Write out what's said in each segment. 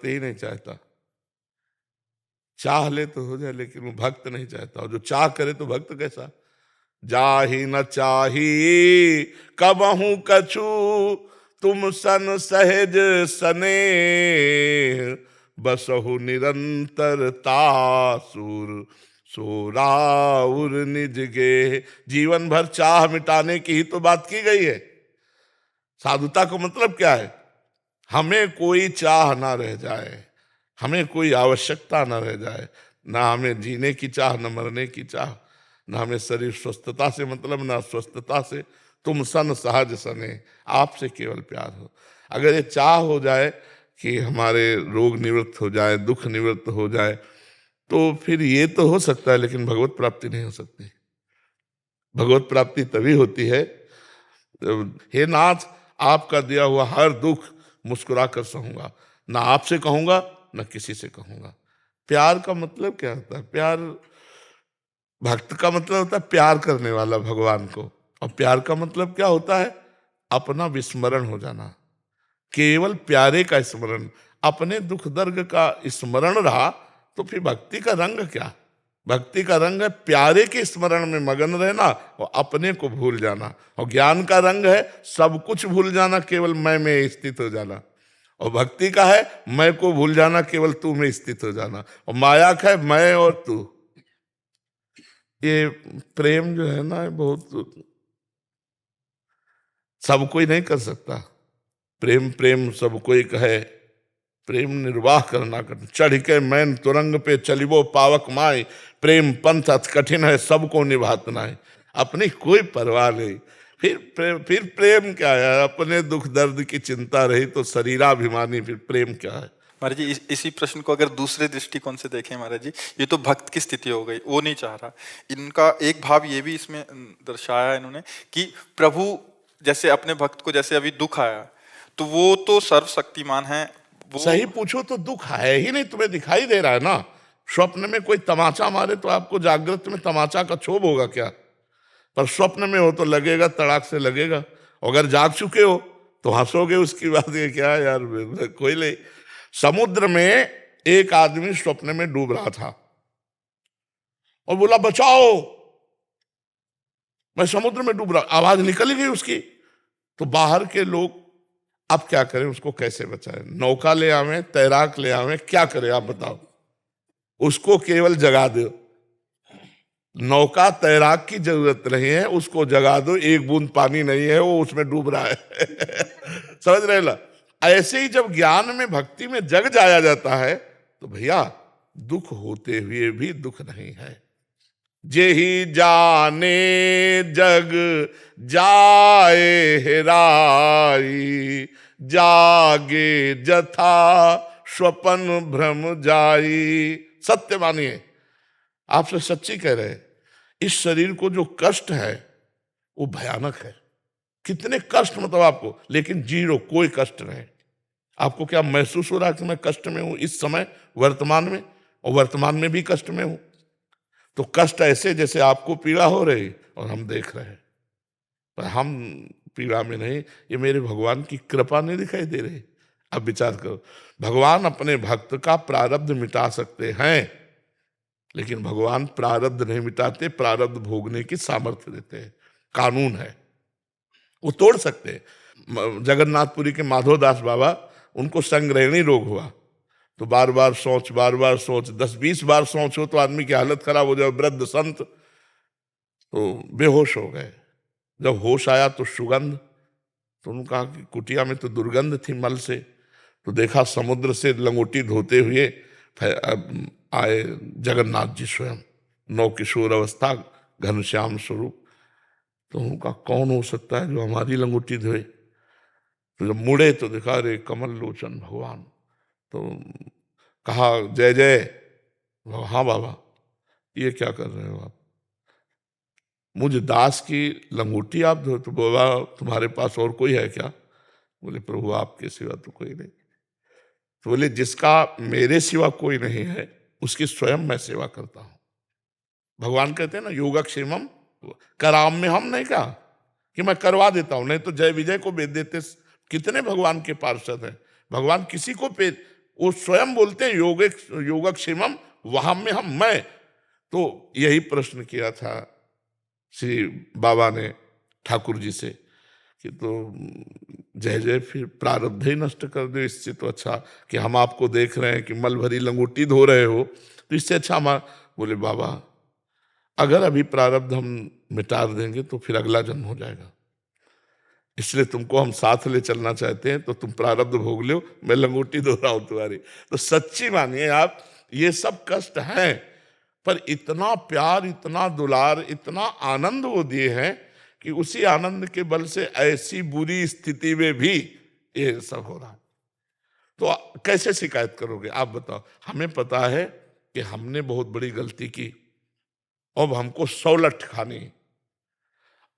ही नहीं चाहता। चाह ले तो हो जाए, लेकिन वो भक्त नहीं चाहता। और जो चाह करे तो भक्त कैसा? जाहि न चाही कबहू कछु, तुम सन सहज सने, बसहु निरंतर तासुर, सो राउर निज गे। जीवन भर चाह मिटाने की ही तो बात की गई है। साधुता का मतलब क्या है? हमें कोई चाह ना रह जाए, हमें कोई आवश्यकता ना रह जाए, ना हमें जीने की चाह, न मरने की चाह, न हमें शरीर स्वस्थता से मतलब, ना अस्वस्थता से। तुम सन सहज सने, आपसे केवल प्यार हो। अगर ये चाह हो जाए कि हमारे रोग निवृत्त हो जाए, दुख निवृत्त हो जाए, तो फिर ये तो हो सकता है, लेकिन भगवत प्राप्ति नहीं हो सकती। भगवत प्राप्ति तभी होती है, हे नाथ आपका दिया हुआ हर दुख मुस्कुरा कर सहूंगा, ना आपसे कहूंगा ना किसी से कहूंगा। प्यार का मतलब क्या होता है? प्यार, भक्त का मतलब होता है प्यार करने वाला भगवान को। और प्यार का मतलब क्या होता है? अपना विस्मरण हो जाना, केवल प्यारे का स्मरण। अपने दुख दर्द का स्मरण रहा तो फिर भक्ति का रंग क्या? भक्ति का रंग है प्यारे के स्मरण में मगन रहना और अपने को भूल जाना। और ज्ञान का रंग है सब कुछ भूल जाना, केवल मैं में स्थित हो जाना। और भक्ति का है मैं को भूल जाना, केवल तू में स्थित हो जाना। और माया का है मैं और तू। ये प्रेम जो है ना, बहुत सब कोई नहीं कर सकता। प्रेम प्रेम सब कोई कहे, प्रेम निर्वाह करना कठिन। चढ़ के मैन तुरंग पे चलिबो पावक माय, प्रेम पंथ अति कठिन है सबको निभात नाय। अपनी कोई परवाह नहीं। फिर प्रेम क्या है? अपने दुख दर्द की चिंता रही तो शरीराभिमानी, फिर प्रेम क्या है? महाराज जी, इसी प्रश्न को अगर दूसरे दृष्टिकोण से देखें महाराज जी, ये तो भक्त की स्थिति हो गई, वो नहीं चाह रहा। इनका एक भाव ये भी इसमें दर्शाया इन्होंने कि प्रभु जैसे अपने भक्त को, जैसे अभी दुख आया तो वो तो सर्वशक्तिमान है। वो सही पूछो तो दुख है ही नहीं, तुम्हें दिखाई दे रहा है ना। स्वप्न में कोई तमाचा मारे तो आपको जागृत में तमाचा का क्षोभ होगा क्या? पर स्वप्न में हो तो लगेगा, तड़ाक से लगेगा। अगर जाग चुके हो तो हंसोगे। उसकी बात ये क्या है यार, कोई नहीं। समुद्र में एक आदमी स्वप्न में डूब रहा था और बोला बचाओ, मैं समुद्र में डूब रहा। आवाज निकल गई उसकी। तो बाहर के लोग अब क्या करें, उसको कैसे बचाएं? नौका ले आवे, तैराक ले आवे, क्या करें आप बताओ? उसको केवल जगा दो। नौका तैराक की जरूरत नहीं है, उसको जगा दो। एक बूंद पानी नहीं है, वो उसमें डूब रहा है। समझ रहे ला? ऐसे ही जब ज्ञान में भक्ति में जग जाया जाता है तो भैया दुख होते हुए भी दुख नहीं है। जेहि जाने जग जाए हेराई, जागे जथा स्वपन भ्रम जाई। सत्य मानिए, आपसे सच्ची कह रहे हैं, इस शरीर को जो कष्ट है वो भयानक है। कितने कष्ट मतलब आपको, लेकिन जीरो, कोई कष्ट नहीं। आपको क्या महसूस हो रहा है कि मैं कष्ट में हूं इस समय वर्तमान में? और वर्तमान में भी कष्ट में हूं। तो कष्ट ऐसे जैसे आपको पीड़ा हो रही और हम देख रहे हैं, पर हम पीड़ा में नहीं। ये मेरे भगवान की कृपा नहीं दिखाई दे रही? अब विचार करो, भगवान अपने भक्त का प्रारब्ध मिटा सकते हैं, लेकिन भगवान प्रारब्ध नहीं मिटाते, प्रारब्ध भोगने की सामर्थ्य देते हैं। कानून है, वो तोड़ सकते हैं। जगन्नाथपुरी के माधवदास बाबा, उनको संग्रहणी रोग हुआ तो बार बार सोच, 10-20 बार सोच हो तो आदमी की हालत खराब हो जाए। वृद्ध संत तो बेहोश हो गए। जब होश आया तो सुगंध, तो उन्होंने कहा कि कुटिया में तो दुर्गंध थी मल से। तो देखा समुद्र से लंगोटी धोते हुए आए जगन्नाथ जी स्वयं, नौ किशोर अवस्था, घनश्याम स्वरूप। तो उनका कौन हो सकता है जो हमारी लंगोटी धोए? तो जब मुड़े तो देखा रे कमल लोचन भगवान। तो कहा जय जय। हाँ बाबा, ये क्या कर रहे हो आप? मुझे दास की लंगोटी आप धो? तो बाबा तुम्हारे पास और कोई है क्या? बोले प्रभु आपके सिवा तो कोई नहीं। तो बोले जिसका मेरे सिवा कोई नहीं है उसकी स्वयं मैं सेवा करता हूं। भगवान कहते हैं ना योगक्षेमम कराम में, हम नहीं कहा कि मैं करवा देता हूं, नहीं तो जय विजय को भेज देते। कितने भगवान के पार्षद हैं, भगवान किसी को वो स्वयं बोलते हैं योगक्षेमम वहां में हम मैं। तो यही प्रश्न किया था श्री बाबा ने ठाकुर जी से कि तो जय जय फिर प्रारब्ध ही नष्ट कर दो, इससे तो अच्छा कि हम आपको देख रहे हैं कि मल भरी लंगोटी धो रहे हो, तो इससे अच्छा हमारा। बोले बाबा अगर अभी प्रारब्ध हम मिटा देंगे तो फिर अगला जन्म हो जाएगा, इसलिए तुमको हम साथ ले चलना चाहते हैं, तो तुम प्रारब्ध भोग लो, मैं लंगोटी धो रहा हूं तुम्हारी। तो सच्ची मानिए आप, ये सब कष्ट हैं, पर इतना प्यार, इतना दुलार, इतना आनंद वो दिए हैं कि उसी आनंद के बल से ऐसी बुरी स्थिति में भी ये सब हो रहा है। तो कैसे शिकायत करोगे आप बताओ? हमें पता है कि हमने बहुत बड़ी गलती की, अब हमको 100 लठ खानी,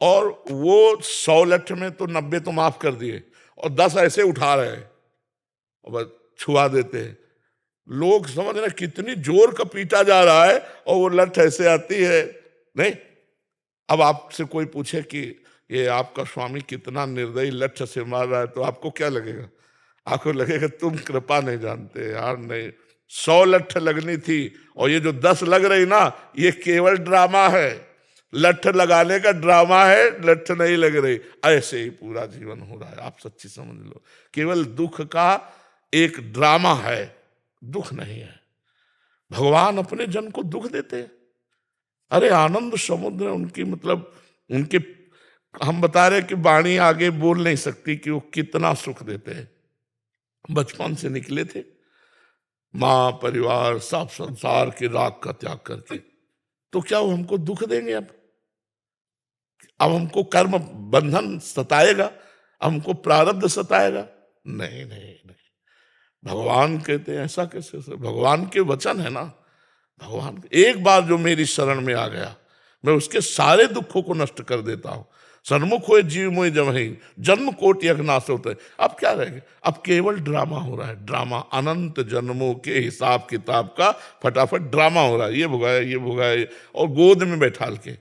और वो 100 लठ में तो 90 तो माफ कर दिए और 10 ऐसे उठा रहे हैं और बस छुआ देते हैं। लोग समझ रहे कितनी जोर का पीटा जा रहा है और वो लठ ऐसे आती है। नहीं, अब आपसे कोई पूछे कि ये आपका स्वामी कितना निर्दयी लठ से मार रहा है, तो आपको क्या लगेगा? आपको लगेगा तुम कृपा नहीं जानते यार। नहीं, 100 लठ लगनी थी और ये जो 10 लग रही ना, ये केवल ड्रामा है, लठ लगाने का ड्रामा है, लठ नहीं लग रही। ऐसे ही पूरा जीवन हो रहा है, आप सच्ची समझ लो। केवल दुख का एक ड्रामा है, दुख नहीं है। भगवान अपने जन को दुख देते हैं। अरे आनंद समुद्र उनकी, मतलब उनके, हम बता रहे कि वाणी आगे बोल नहीं सकती कि वो कितना सुख देते हैं। बचपन से निकले थे, माँ परिवार सब संसार के राग का त्याग करके, तो क्या वो हमको दुख देंगे? अब हमको कर्म बंधन सताएगा, हमको प्रारब्ध सताएगा? नहीं नहीं नहीं। भगवान कहते हैं ऐसा कैसे? भगवान के वचन है ना। भगवान एक बार जो मेरी शरण में आ गया, मैं उसके सारे दुखों को नष्ट कर देता हूं। सन्मुख हो जीव मोहि जमहि, जन्म कोटि अघनाश होता है। अब क्या रहेगा? अब केवल ड्रामा हो रहा है, ड्रामा। अनंत जन्मों के हिसाब किताब का फटाफट ड्रामा हो रहा है। ये भुगाए, ये भुगाए, और गोद में बैठाल के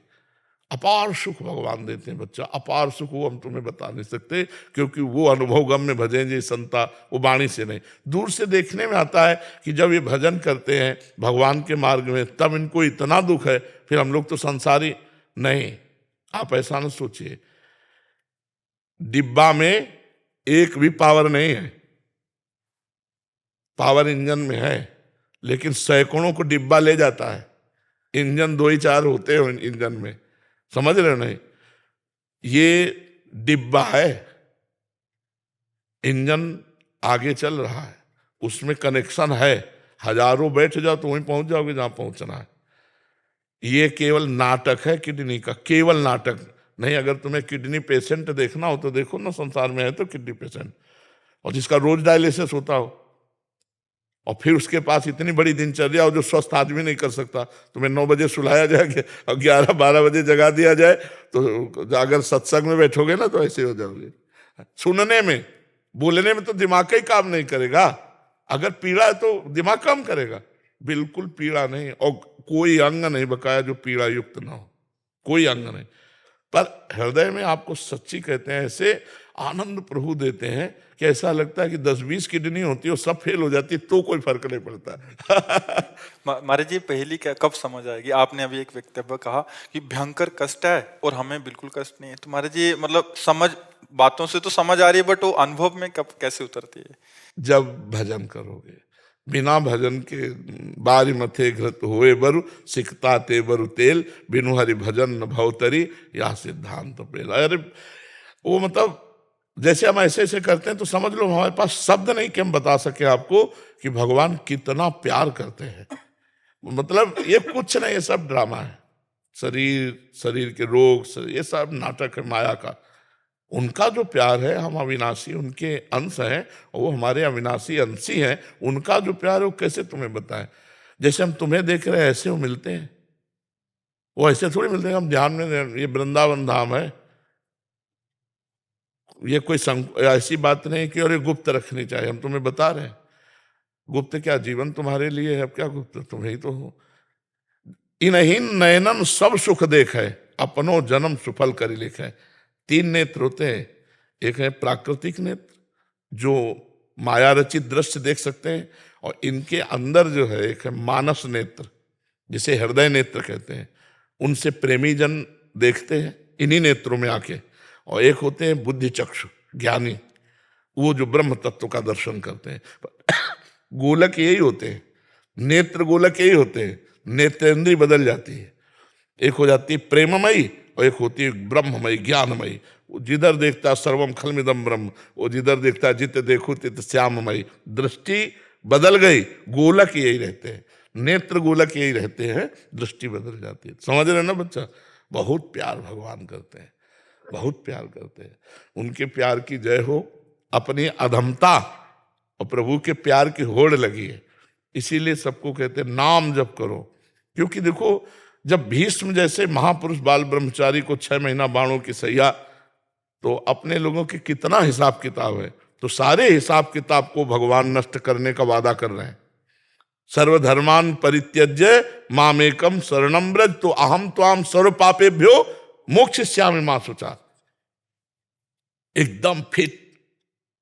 अपार सुख भगवान देते हैं। बच्चा, अपार सुख वो हम तुम्हें बता नहीं सकते, क्योंकि वो अनुभव गम में भजन जी संता, वो वाणी से नहीं, दूर से देखने में आता है कि जब ये भजन करते हैं भगवान के मार्ग में, तब इनको इतना दुख है। फिर हम लोग तो संसारी नहीं। आप ऐसा न सोचिए, डिब्बा में एक भी पावर नहीं है। पावर इंजन में है, लेकिन सैकड़ों को डिब्बा ले जाता है। इंजन 2 ही 4 होते हैं इंजन में, समझ रहे नहीं? ये डिब्बा है, इंजन आगे चल रहा है, उसमें कनेक्शन है। हजारों बैठ जाओ तो वहीं पहुंच जाओगे जहां पहुंचना है। ये केवल नाटक है किडनी का, केवल नाटक नहीं। अगर तुम्हें किडनी पेशेंट देखना हो तो देखो ना, संसार में है तो किडनी पेशेंट, और जिसका रोज डायलिसिस होता हो, और फिर उसके पास इतनी बड़ी दिनचर्या हो जो स्वस्थ आदमी नहीं कर सकता। तुम्हें 9 बजे सुलाया जाए और 11-12 बजे जगा दिया जाए, तो अगर सत्संग में बैठोगे ना तो ऐसे हो जाओगे। सुनने में, बोलने में तो दिमाग का ही काम नहीं करेगा। अगर पीड़ा है तो दिमाग काम करेगा? बिल्कुल पीड़ा नहीं, और कोई अंग नहीं बकाया जो पीड़ा युक्त ना हो, कोई अंग नहीं। पर हृदय में आपको सच्ची कहते हैं, ऐसे आनंद प्रभु देते हैं कि ऐसा लगता है कि 10-20 किडनी होती है और सब फेल हो जाती है तो कोई फर्क नहीं पड़ता। महाराज जी, पहली क्या कब समझ आएगी? आपने अभी एक वक्तव्य कहा कि भयंकर कष्ट है और हमें बिल्कुल कष्ट नहीं है। तो महाराज जी, मतलब समझ, बातों से तो समझ आ रही है, बट वो अनुभव में कब कैसे उतरती है? जब भजन करोगे। बिना भजन के बारी मथे घृत हुए बरु, सिकता ते बरु तेल, बिनु हरि भजन न भवतरी, या सिद्धांत पेल। अरे वो मतलब जैसे हम ऐसे ऐसे करते हैं तो समझ लो हमारे पास शब्द नहीं कि हम बता सके आपको कि भगवान कितना प्यार करते हैं। मतलब ये कुछ नहीं, ये सब ड्रामा है। शरीर के रोग, ये सब नाटक है माया का। उनका जो प्यार है, हम अविनाशी उनके अंश हैं, और वो हमारे अविनाशी अंशी हैं। उनका जो प्यार है वो कैसे तुम्हें बताएं? जैसे हम तुम्हें देख रहे हैं ऐसे वो मिलते हैं, वो ऐसे थोड़ी मिलते हैं। हम ध्यान में, ये वृंदावन धाम है, ये कोई ऐसी बात नहीं कि और ये गुप्त रखनी चाहिए। हम तुम्हें बता रहे हैं, गुप्त क्या? जीवन तुम्हारे लिए है, अब क्या गुप्त? तुम्हें ही तो हो। इन्हीं नयनन सब सुख देख है, अपनो जन्म सुफल कर लिख है। 3 नेत्र होते हैं, एक है प्राकृतिक नेत्र जो माया रचित दृश्य देख सकते हैं। और इनके अंदर जो है एक है मानस नेत्र, जिसे हृदय नेत्र कहते हैं, उनसे प्रेमी जन देखते हैं इन्हीं नेत्रों में आके। और एक होते हैं बुद्धि चक्षु ज्ञानी, वो जो ब्रह्म तत्व का दर्शन करते हैं। गोलक यही होते हैं, नेत्र गोलक यही होते हैं, नेत्रेंद्रिय बदल जाती है, एक हो जाती है प्रेममयी और एक होती है ब्रह्ममयी ज्ञानमयी। वो जिधर देखता सर्वम खलमिदम ब्रह्म, वो जिधर देखता जित देखो तित श्याममयी। दृष्टि बदल गई, गोलक यही रहते हैं, नेत्र गोलक यही रहते हैं, दृष्टि बदल जाती है। समझ रहे ना बच्चा? बहुत प्यार भगवान करते हैं, बहुत प्यार करते हैं। उनके प्यार की जय हो। अपनी अधमता और प्रभु के प्यार की होड़ लगी है, इसीलिए सबको कहते हैं नाम जप करो। क्योंकि देखो, जब भीष्म जैसे महापुरुष बाल ब्रह्मचारी को 6 महीना बाणों की सैया, तो अपने लोगों के कितना हिसाब किताब है, तो सारे हिसाब किताब को भगवान नष्ट करने का वादा कर रहे हैं। सर्वधर्मान परित्यज्य मामेकम शरणम व्रज तो अहम त्वाम सर्व पापेभ्यो मोक्षयिष्यामि मा शुचा। एकदम फिट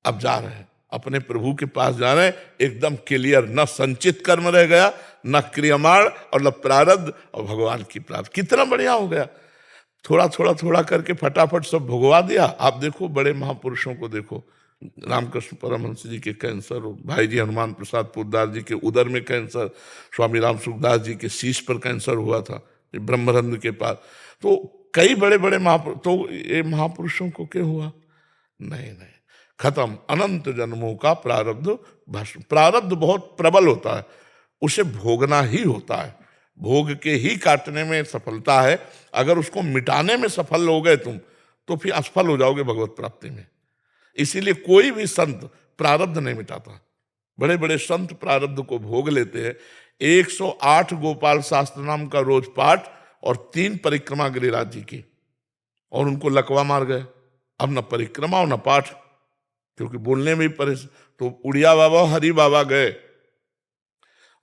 अब जा रहे हैं, अपने प्रभु के पास जा रहे हैं, एकदम क्लियर, न संचित कर्म रह गया, न क्रियमाण और न प्रारब्ध, और भगवान की प्राप्ति। कितना बढ़िया हो गया, थोड़ा थोड़ा थोड़ा करके फटाफट सब भुगवा दिया। आप देखो बड़े महापुरुषों को देखो, रामकृष्ण परमहंस जी के कैंसर, भाई जी हनुमान प्रसाद पोद्दार जी के उदर में कैंसर, स्वामी राम सुखदास जी के शीश पर कैंसर हुआ था ब्रह्मरंध्र के पास। तो कई बड़े बड़े महापुरुष, तो ये महापुरुषों को क्या हुआ? नहीं नहीं, खत्म। अनंत जन्मों का प्रारब्ध भस्म। प्रारब्ध बहुत प्रबल होता है, उसे भोगना ही होता है, भोग के ही काटने में सफलता है। अगर उसको मिटाने में सफल हो गए तुम, तो फिर असफल हो जाओगे भगवत प्राप्ति में। इसीलिए कोई भी संत प्रारब्ध नहीं मिटाता। बड़े बड़े संत प्रारब्ध को भोग लेते हैं। 108 गोपाल शास्त्र नाम का रोज पाठ और 3 परिक्रमा गिरिराज जी की, और उनको लकवा मार गए। अब न परिक्रमा और न पाठ, क्योंकि बोलने में ही परेशान। तो उड़िया बाबा हरि बाबा गए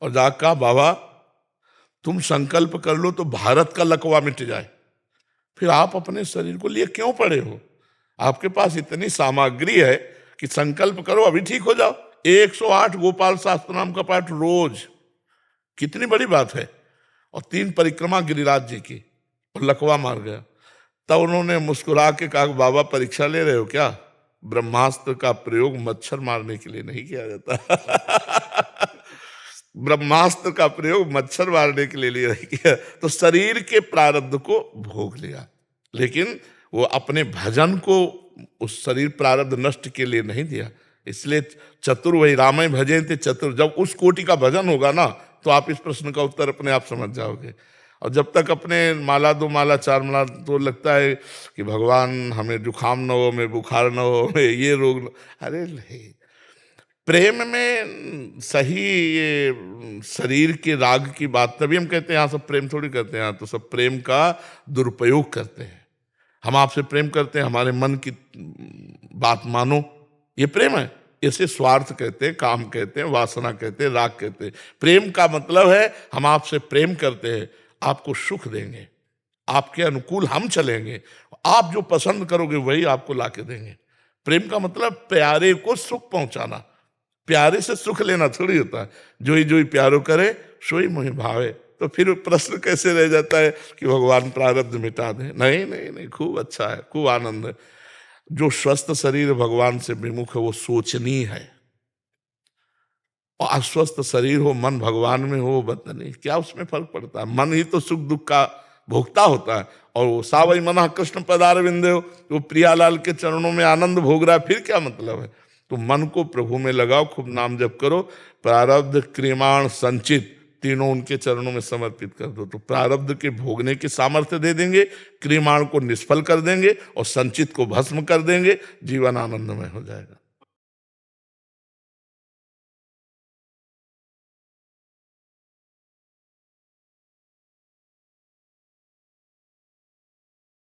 और जाकर कहा, बाबा तुम संकल्प कर लो तो भारत का लकवा मिट जाए, फिर आप अपने शरीर को लिए क्यों पड़े हो? आपके पास इतनी सामग्री है कि संकल्प करो, अभी ठीक हो जाओ। 108 गोपाल शास्त्र नाम का पाठ रोज, कितनी बड़ी बात है। और 3 परिक्रमा गिरिराज जी की, और लकवा मार गया। तब उन्होंने मुस्कुरा के कहा, बाबा परीक्षा ले रहे हो क्या? ब्रह्मास्त्र का प्रयोग मच्छर मारने के लिए नहीं किया जाता। ब्रह्मास्त्र का प्रयोग मच्छर मारने के लिए नहीं किया। तो शरीर के प्रारब्ध को भोग लिया, लेकिन वो अपने भजन को उस शरीर प्रारब्ध नष्ट के लिए नहीं दिया। इसलिए चतुर वही रामय भजे थे चतुर। जब उस कोटि का भजन होगा ना, तो आप इस प्रश्न का उत्तर अपने आप समझ जाओगे। और जब तक अपने माला 2 माला 4 माला, तो लगता है कि भगवान हमें जुखाम न हो, हमें बुखार न हो, हमें ये रोग न। अरे नहीं, प्रेम में सही ये शरीर के राग की बात, तभी हम कहते हैं यहाँ सब प्रेम थोड़ी करते हैं, यहाँ तो सब प्रेम का दुरुपयोग करते हैं। हम आपसे प्रेम करते हैं, हमारे मन की बात मानो, ये प्रेम है। इसे स्वार्थ कहते हैं, काम कहते हैं, वासना कहते हैं, राग कहते हैं। प्रेम का मतलब है हम आपसे प्रेम करते हैं, आपको सुख देंगे, आपके अनुकूल हम चलेंगे, आप जो पसंद करोगे वही आपको लाके देंगे। प्रेम का मतलब प्यारे को सुख पहुंचाना। प्यारे से सुख लेना थोड़ी होता है। जोई जोई प्यारो करे सोई मोहि भावे। तो फिर प्रश्न कैसे रह जाता है कि भगवान प्रारब्ध मिटा दें? नहीं नहीं नहीं, खूब अच्छा है, खूब आनंद है। जो स्वस्थ शरीर भगवान से विमुख है वो सोचनीय है, और अस्वस्थ शरीर हो, मन भगवान में हो, बदनी, क्या उसमें फर्क पड़ता है? मन ही तो सुख दुख का भोगता होता है। और वो सावई मना कृष्ण पदारविंदे हो, वो प्रियालाल के चरणों में आनंद भोग रहा है, फिर क्या मतलब है? तो मन को प्रभु में लगाओ, खूब नाम जप करो, प्रारब्ध क्रियमाण संचित तीनों उनके चरणों में समर्पित कर दो, तो प्रारब्ध के भोगने की सामर्थ्य दे देंगे, क्रियमाण को निष्फल कर देंगे और संचित को भस्म कर देंगे। जीवन आनंदमय हो जाएगा।